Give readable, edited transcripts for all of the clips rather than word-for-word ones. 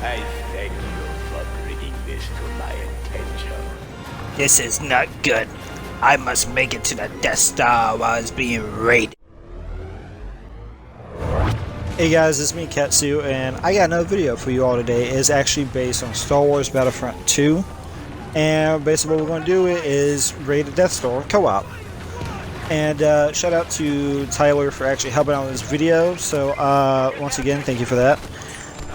I thank you for bringing this to my attention. This is not good. I must make it to the Death Star while it's being raided. Hey guys, it's me Katsu, and I got another video for you all today. It's actually based on Star Wars Battlefront 2, and basically what we're going to do is raid the Death Star co-op. And shout out to Tyler for actually helping out with this video, so once again, thank you for that.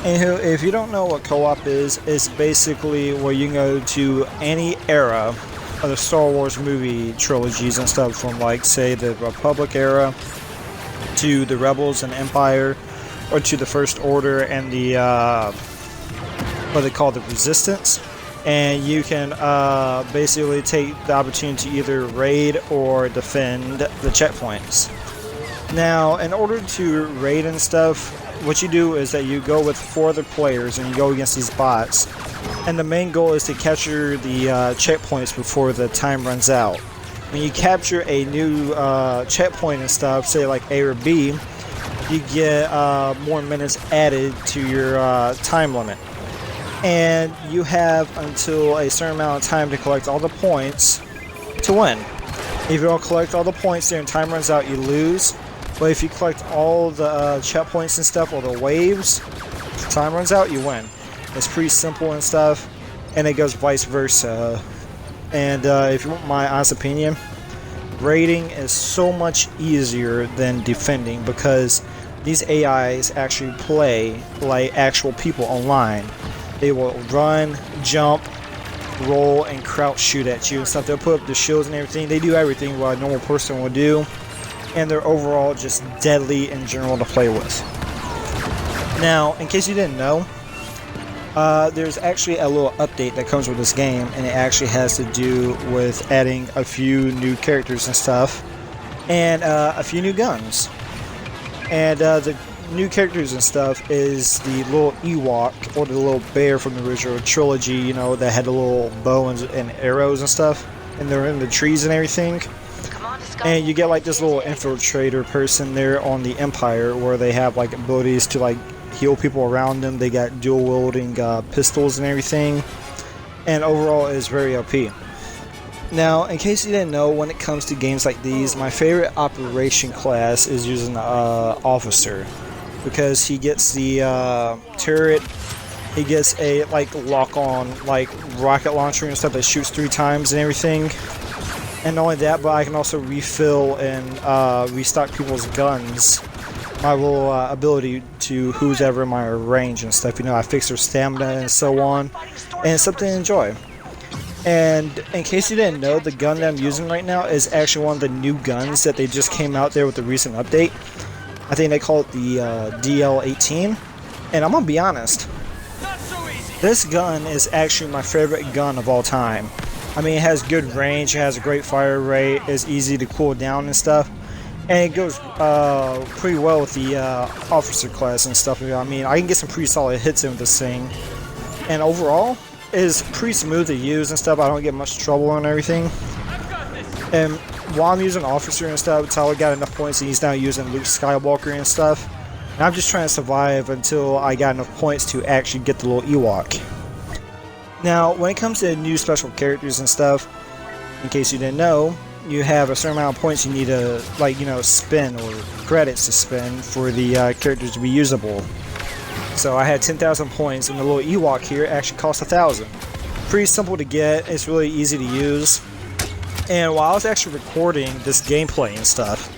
Anywho, if you don't know what co-op is, it's basically where you can go to any era of the Star Wars movie trilogies and stuff, from like say the Republic era to the Rebels and Empire, or to the First Order and the what they call the Resistance, and you can basically take the opportunity to either raid or defend the checkpoints. Now, in order to raid and stuff, what you do is that you go with 4 other players and you go against these bots, and the main goal is to capture the checkpoints before the time runs out. When you capture a new checkpoint and stuff, say like A or B, you get more minutes added to your time limit. And you have until a certain amount of time to collect all the points to win. If you don't collect all the points there and time runs out, you lose. But if you collect all the checkpoints and stuff, or the waves, time runs out, you win. It's pretty simple and stuff, and it goes vice versa. And if you want my honest opinion, raiding is so much easier than defending, because these AIs actually play like actual people online. They will run, jump, roll, and crouch shoot at you and stuff. They'll put up the shields and everything. They do everything what a normal person would do, and they're overall just deadly in general to play with. Now, in case you didn't know, there's actually a little update that comes with this game, and it actually has to do with adding a few new characters and stuff, and a few new guns. And the new characters and stuff is the little Ewok, or the little bear from the original trilogy, you know, that had the little bow and arrows and stuff, and they're in the trees and everything. And you get like this little infiltrator person there on the Empire, where they have like abilities to like heal people around them. They got dual wielding pistols and everything, and overall is very OP. Now, in case you didn't know, when it comes to games like these, my favorite operation class is using the officer, because he gets the turret, he gets a like lock-on like rocket launcher and stuff that shoots 3 times and everything. And not only that, but I can also refill and restock people's guns. My little ability to who's ever in my range and stuff. You know, I fix their stamina and so on. And it's something to enjoy. And in case you didn't know, the gun that I'm using right now is actually one of the new guns that they just came out there with the recent update. I think they call it the DL-18. And I'm gonna be honest, this gun is actually my favorite gun of all time. I mean, it has good range, it has a great fire rate, it's easy to cool down and stuff, and it goes pretty well with the officer class and stuff. I mean, I can get some pretty solid hits in with this thing, and overall, it's pretty smooth to use and stuff. I don't get much trouble and everything. And while I'm using officer and stuff, Tyler got enough points and he's now using Luke Skywalker and stuff, and I'm just trying to survive until I got enough points to actually get the little Ewok. Now, when it comes to new special characters and stuff, in case you didn't know, you have a certain amount of points you need to, like, you know, spend, or credits to spend for the characters to be usable. So I had 10,000 points, and the little Ewok here actually cost 1,000. Pretty simple to get, it's really easy to use. And while I was actually recording this gameplay and stuff,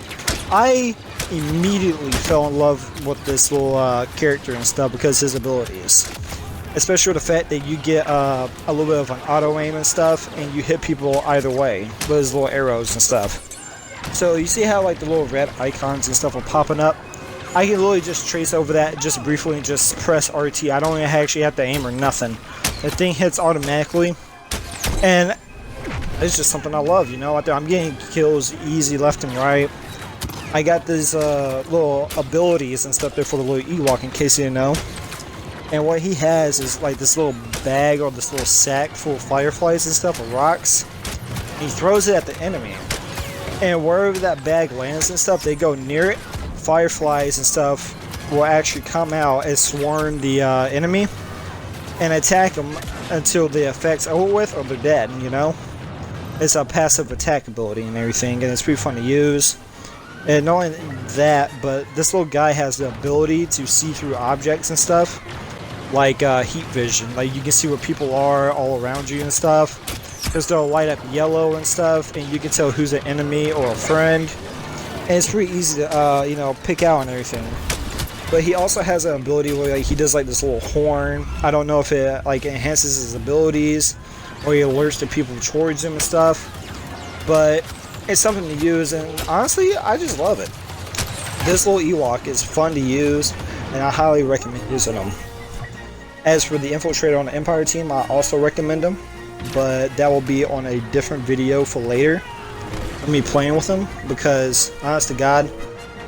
I immediately fell in love with this little character and stuff because of his abilities. Especially with the fact that you get a little bit of an auto aim and stuff, and you hit people either way with his little arrows and stuff. So you see how like the little red icons and stuff are popping up? I can literally just trace over that just briefly and just press RT. I don't actually have to aim or nothing. The thing hits automatically, and it's just something I love, you know. Out there, I'm getting kills easy left and right. I got these little abilities and stuff there for the little Ewok, in case you didn't know. And what he has is like this little bag, or this little sack full of fireflies and stuff, or rocks. And he throws it at the enemy. And wherever that bag lands and stuff, they go near it. Fireflies and stuff will actually come out and swarm the enemy. and attack them until the effects are over with or they're dead, you know? It's a passive attack ability and everything, and it's pretty fun to use. And not only that, but this little guy has the ability to see through objects and stuff, like heat vision. Like you can see where people are all around you and stuff, because they'll light up yellow and stuff, and you can tell who's an enemy or a friend. And it's pretty easy to, you know, pick out and everything. But he also has an ability where like, he does like this little horn. I don't know if it like enhances his abilities or he alerts the people towards him and stuff. But it's something to use, and honestly, I just love it. This little Ewok is fun to use, and I highly recommend using them. As for the Infiltrator on the Empire team, I also recommend them, but that will be on a different video for later. Me playing with them, because honest to God,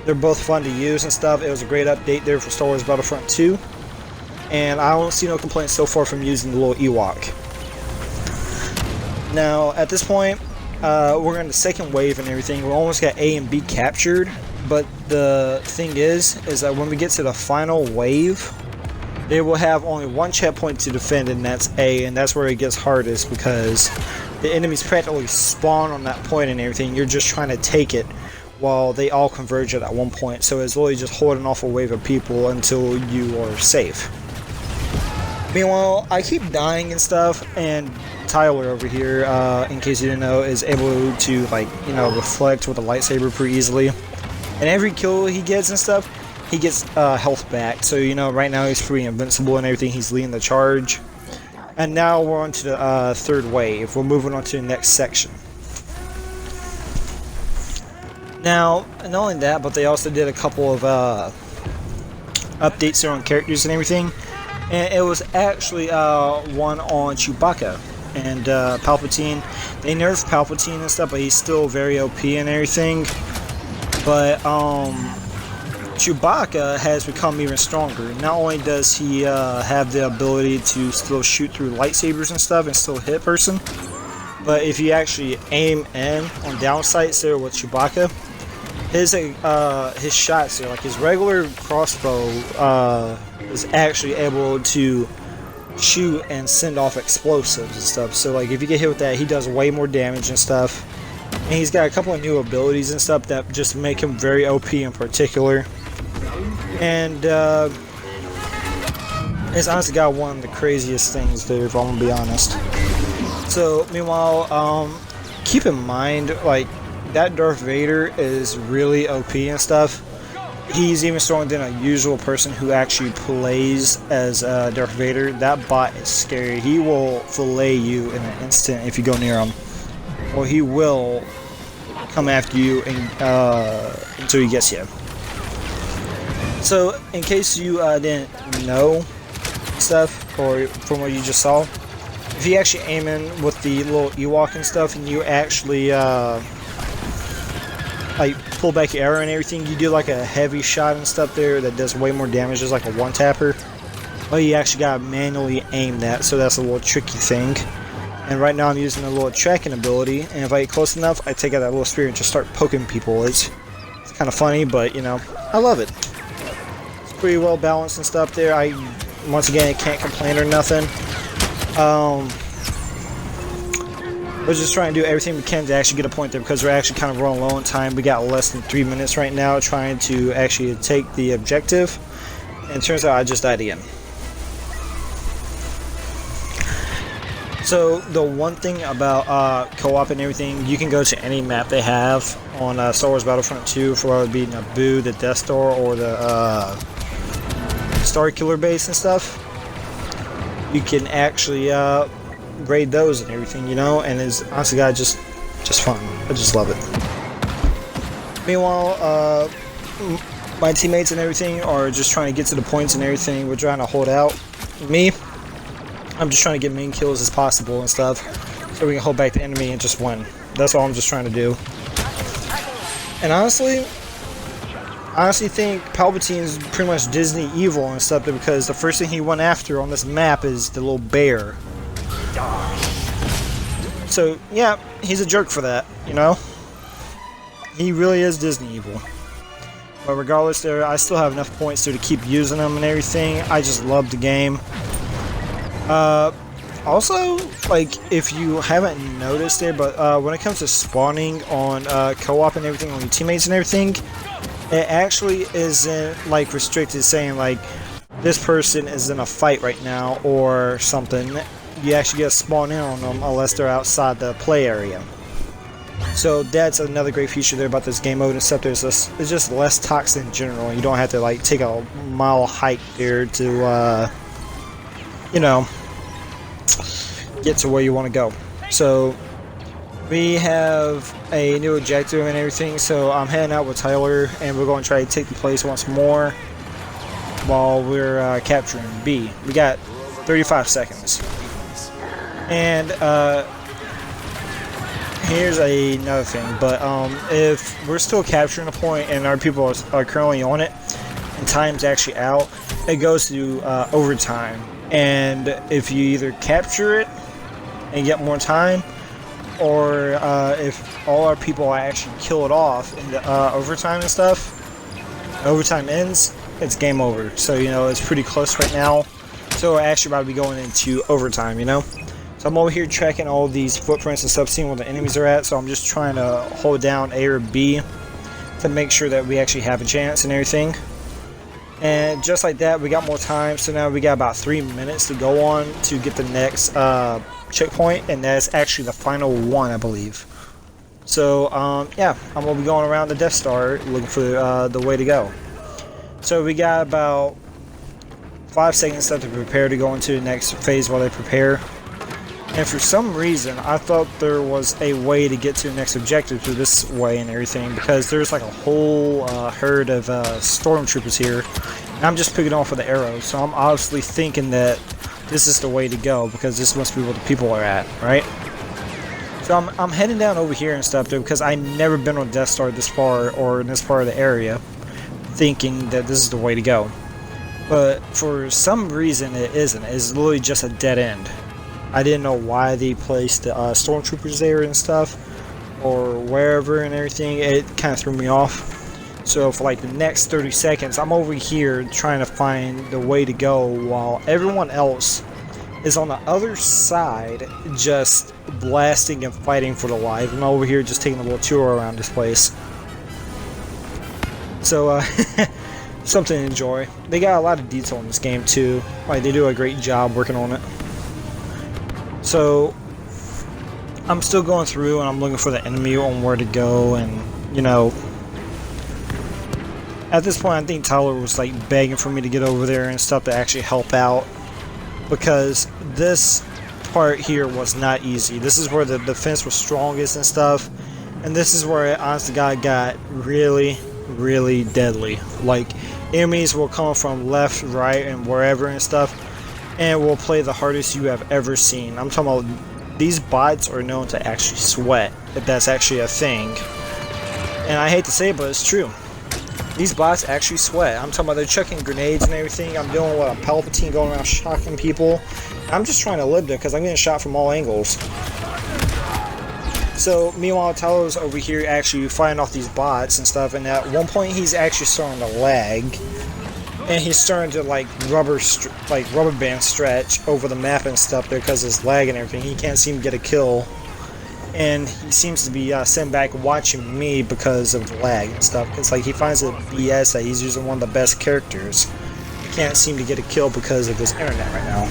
they're both fun to use and stuff. It was a great update there for Star Wars Battlefront 2, and I don't see no complaints so far from using the little Ewok. Now at this point, we're in the second wave and everything. We almost got A and B captured, but the thing is that when we get to the final wave, they will have only one checkpoint to defend, and that's A, and that's where it gets hardest because the enemies practically spawn on that point and everything. You're just trying to take it while they all converge at that one point. So it's literally just holding off a wave of people until you are safe. Meanwhile, I keep dying and stuff, and Tyler over here, in case you didn't know, is able to, like, you know, reflect with a lightsaber pretty easily. And every kill he gets and stuff, he gets health back. So, you know, right now he's pretty invincible and everything. He's leading the charge. And now we're on to the third wave. We're moving on to the next section. Now, not only that, but they also did a couple of updates there on characters and everything. And it was actually one on Chewbacca and Palpatine. They nerfed Palpatine and stuff, but he's still very OP and everything. But Chewbacca has become even stronger. Not only does he have the ability to still shoot through lightsabers and stuff and still hit a person, but if you actually aim in on down sights there with Chewbacca, his shots there, like his regular crossbow, is actually able to shoot and send off explosives and stuff. So like if you get hit with that, he does way more damage and stuff. And he's got a couple of new abilities and stuff that just make him very OP in particular. And it's honestly got one of the craziest things there, if I'm gonna be honest. So meanwhile, keep in mind, like, that Darth Vader is really OP and stuff. He's even stronger than a usual person who actually plays as Darth Vader. That bot is scary. He will fillet you in an instant if you go near him. Or he will come after you and, until he gets you. So, in case you didn't know stuff, or from what you just saw, if you actually aim in with the little Ewok and stuff, and you actually like pull back your arrow and everything, you do like a heavy shot and stuff there that does way more damage, just like a one-tapper. But you actually gotta manually aim that, so that's a little tricky thing. And right now I'm using a little tracking ability, and if I get close enough, I take out that little spear and just start poking people. It's kind of funny, but you know, I love it. It's pretty well balanced and stuff there. Once again, I can't complain or nothing. We're just trying to do everything we can to actually get a point there, because we're actually kind of running low on time. We got less than 3 minutes right now trying to actually take the objective, and it turns out I just died again. So the one thing about co-op and everything, you can go to any map they have on Star Wars Battlefront 2, for whether it be Naboo, the Death Star, or the Star Killer base and stuff. You can actually raid those and everything, you know, and it's honestly got just fun. I just love it. Meanwhile, my teammates and everything are just trying to get to the points and everything. We're trying to hold out. Me, I'm just trying to get many kills as possible and stuff, so we can hold back the enemy and just win. That's all I'm just trying to do. And honestly, I think Palpatine's pretty much Disney evil and stuff, because the first thing he went after on this map is the little bear. So yeah, he's a jerk for that, you know? He really is Disney evil. But regardless there, I still have enough points there to keep using them and everything. I just love the game. Also, like, if you haven't noticed it, but when it comes to spawning on co-op and everything, on your teammates and everything, it actually isn't, like, restricted saying, like, this person is in a fight right now or something. You actually get to spawn in on them unless they're outside the play area. So that's another great feature there about this game mode and stuff. It's just less toxic in general. You don't have to, like, take a mile hike there to, you know, get to where you want to go. So we have a new objective and everything, so I'm heading out with Tyler and we're going to try to take the place once more while we're capturing B. We got 35 seconds. And here's another thing, but if we're still capturing a point and our people are currently on it and time's actually out, it goes to overtime. And if you either capture it and get more time, or if all our people actually kill it off in the overtime and stuff, overtime ends, it's game over. So, you know, it's pretty close right now. So we're actually about to be going into overtime, you know. So I'm over here tracking all these footprints and stuff, seeing where the enemies are at. So I'm just trying to hold down A or B to make sure that we actually have a chance and everything. And just like that, we got more time. So now we got about 3 minutes to go on to get the next checkpoint, and that's actually the final one, I believe. So yeah, I'm gonna be going around the Death Star looking for the way to go. So we got about 5 seconds left to prepare to go into the next phase while they prepare. And for some reason, I thought there was a way to get to the next objective through this way and everything, because there's like a whole herd of stormtroopers here. And I'm just picking off with the arrows, so I'm obviously thinking that this is the way to go, because this must be where the people are at, right? So I'm heading down over here and stuff there, because I've never been on Death Star this far, or in this part of the area, thinking that this is the way to go. But for some reason it isn't. It's literally just a dead end. I didn't know why they placed the stormtroopers there and stuff, or wherever and everything. It kind of threw me off. So for like the next 30 seconds, I'm over here trying to find the way to go while everyone else is on the other side just blasting and fighting for their life. I'm over here just taking a little tour around this place. So something to enjoy. They got a lot of detail in this game too. Like, they do a great job working on it. So I'm still going through and I'm looking for the enemy on where to go, and you know, at this point I think Tyler was like begging for me to get over there and stuff to actually help out, because this part here was not easy. This is where the defense was strongest and stuff, and this is where it, honest to God, got really deadly. Like, enemies will come from left, right, and wherever and stuff, and will play the hardest you have ever seen. I'm talking about, these bots are known to actually sweat, if that's actually a thing. And I hate to say it, but it's true. These bots actually sweat. I'm talking about they're chucking grenades and everything. I'm doing what, a Palpatine going around shocking people. I'm just trying to live there because I'm getting shot from all angles. So meanwhile, Tyler's over here actually fighting off these bots and stuff, and at one point he's actually starting to lag. And he's starting to like rubber band stretch over the map and stuff there because it's lag and everything. He can't seem to get a kill, and he seems to be sitting back watching me because of the lag and stuff. It's like he finds it BS that he's using one of the best characters. He can't seem to get a kill because of his internet right now.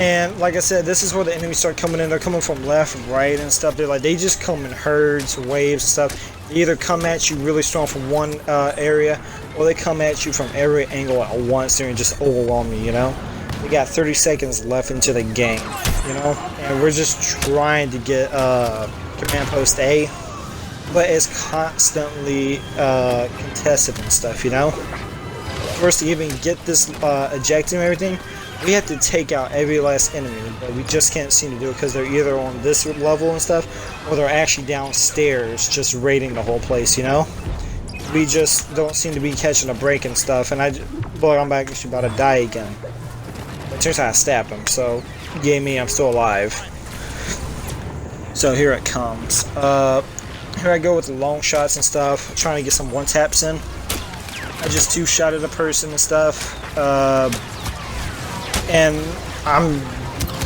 And like I said, this is where the enemies start coming in. They're coming from left, right, and stuff. They just come in herds, waves, and stuff. They either come at you really strong from one area, or they come at you from every angle at once and just overwhelm you, you know? We got 30 seconds left into the game, you know? And we're just trying to get Command Post A, but it's constantly contested and stuff, you know? For us to even get this objective and everything, we have to take out every last enemy, but we just can't seem to do it because they're either on this level and stuff, or they're actually downstairs just raiding the whole place, you know? We just don't seem to be catching a break and stuff, and I'm actually about to die again. It turns out I stabbed him, so yay me, I'm still alive. So here it comes. Here I go with the long shots and stuff, trying to get some one-taps in. I just two-shotted a person and stuff. And I'm,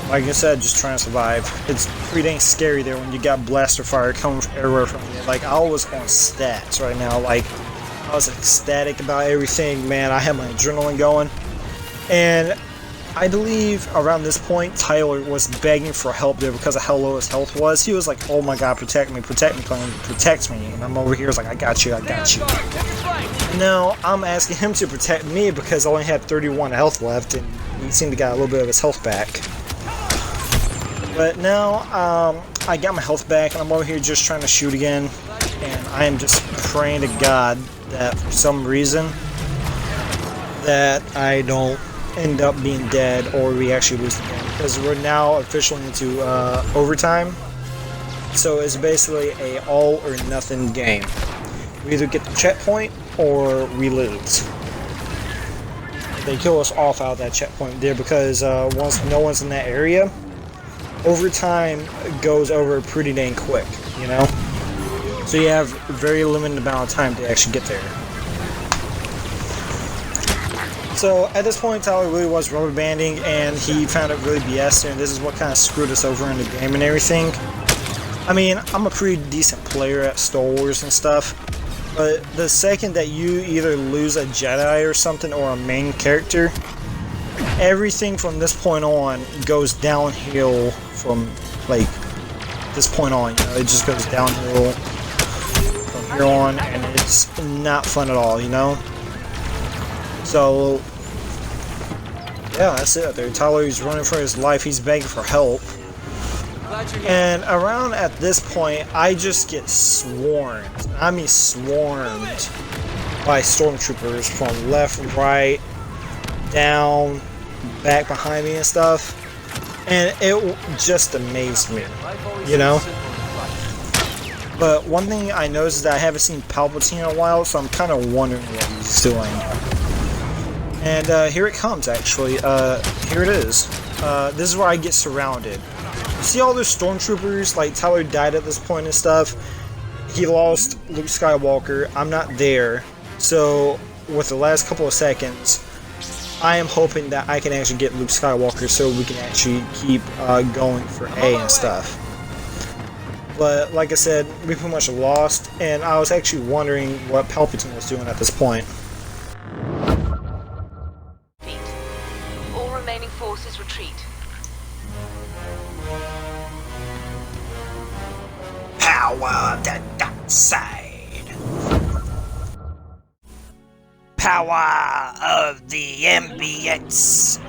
like I said, just trying to survive. It's pretty dang scary there when you got blaster fire coming from everywhere from you. Like, I was on stats right now. Like, I was ecstatic about everything, man. I had my adrenaline going. And I believe around this point, Tyler was begging for help there because of how low his health was. He was like, oh my god, protect me, Clan, protect me. And I'm over here, like, I got you, I got you. Now, I'm asking him to protect me because I only had 31 health left, and he seemed to get a little bit of his health back. But now, I got my health back, and I'm over here just trying to shoot again. And I am just praying to God that for some reason, that I don't end up being dead or we actually lose the game, because we're now officially into overtime, so it's basically a all or nothing game. We either get the checkpoint or we lose. They kill us off out of that checkpoint there because once no one's in that area, overtime goes over pretty dang quick, you know, so you have a very limited amount of time to actually get there. So at this point, Tyler really was rubber banding, and he found it really BS, and this is what kind of screwed us over in the game and everything. I mean, I'm a pretty decent player at Star Wars and stuff, but the second that you either lose a Jedi or something or a main character, everything from this point on goes downhill from, like, this point on. You know, it just goes downhill from here on, and it's not fun at all, you know? So, yeah, that's it out there. Tyler, he's running for his life. He's begging for help. And around at this point, I just get swarmed. I mean swarmed by stormtroopers from left, right, down, back behind me and stuff. And it just amazed me, you know? But one thing I noticed is that I haven't seen Palpatine in a while, so I'm kind of wondering what he's doing. And here it comes, actually. Here it is. This is where I get surrounded. You see all those stormtroopers? Like, Tyler died at this point and stuff. He lost Luke Skywalker. I'm not there. So, with the last couple of seconds, I am hoping that I can actually get Luke Skywalker so we can actually keep going for A and stuff. But, like I said, we pretty much lost, and I was actually wondering what Palpatine was doing at this point. Forces retreat. Power of the dark side. Power of the ambience.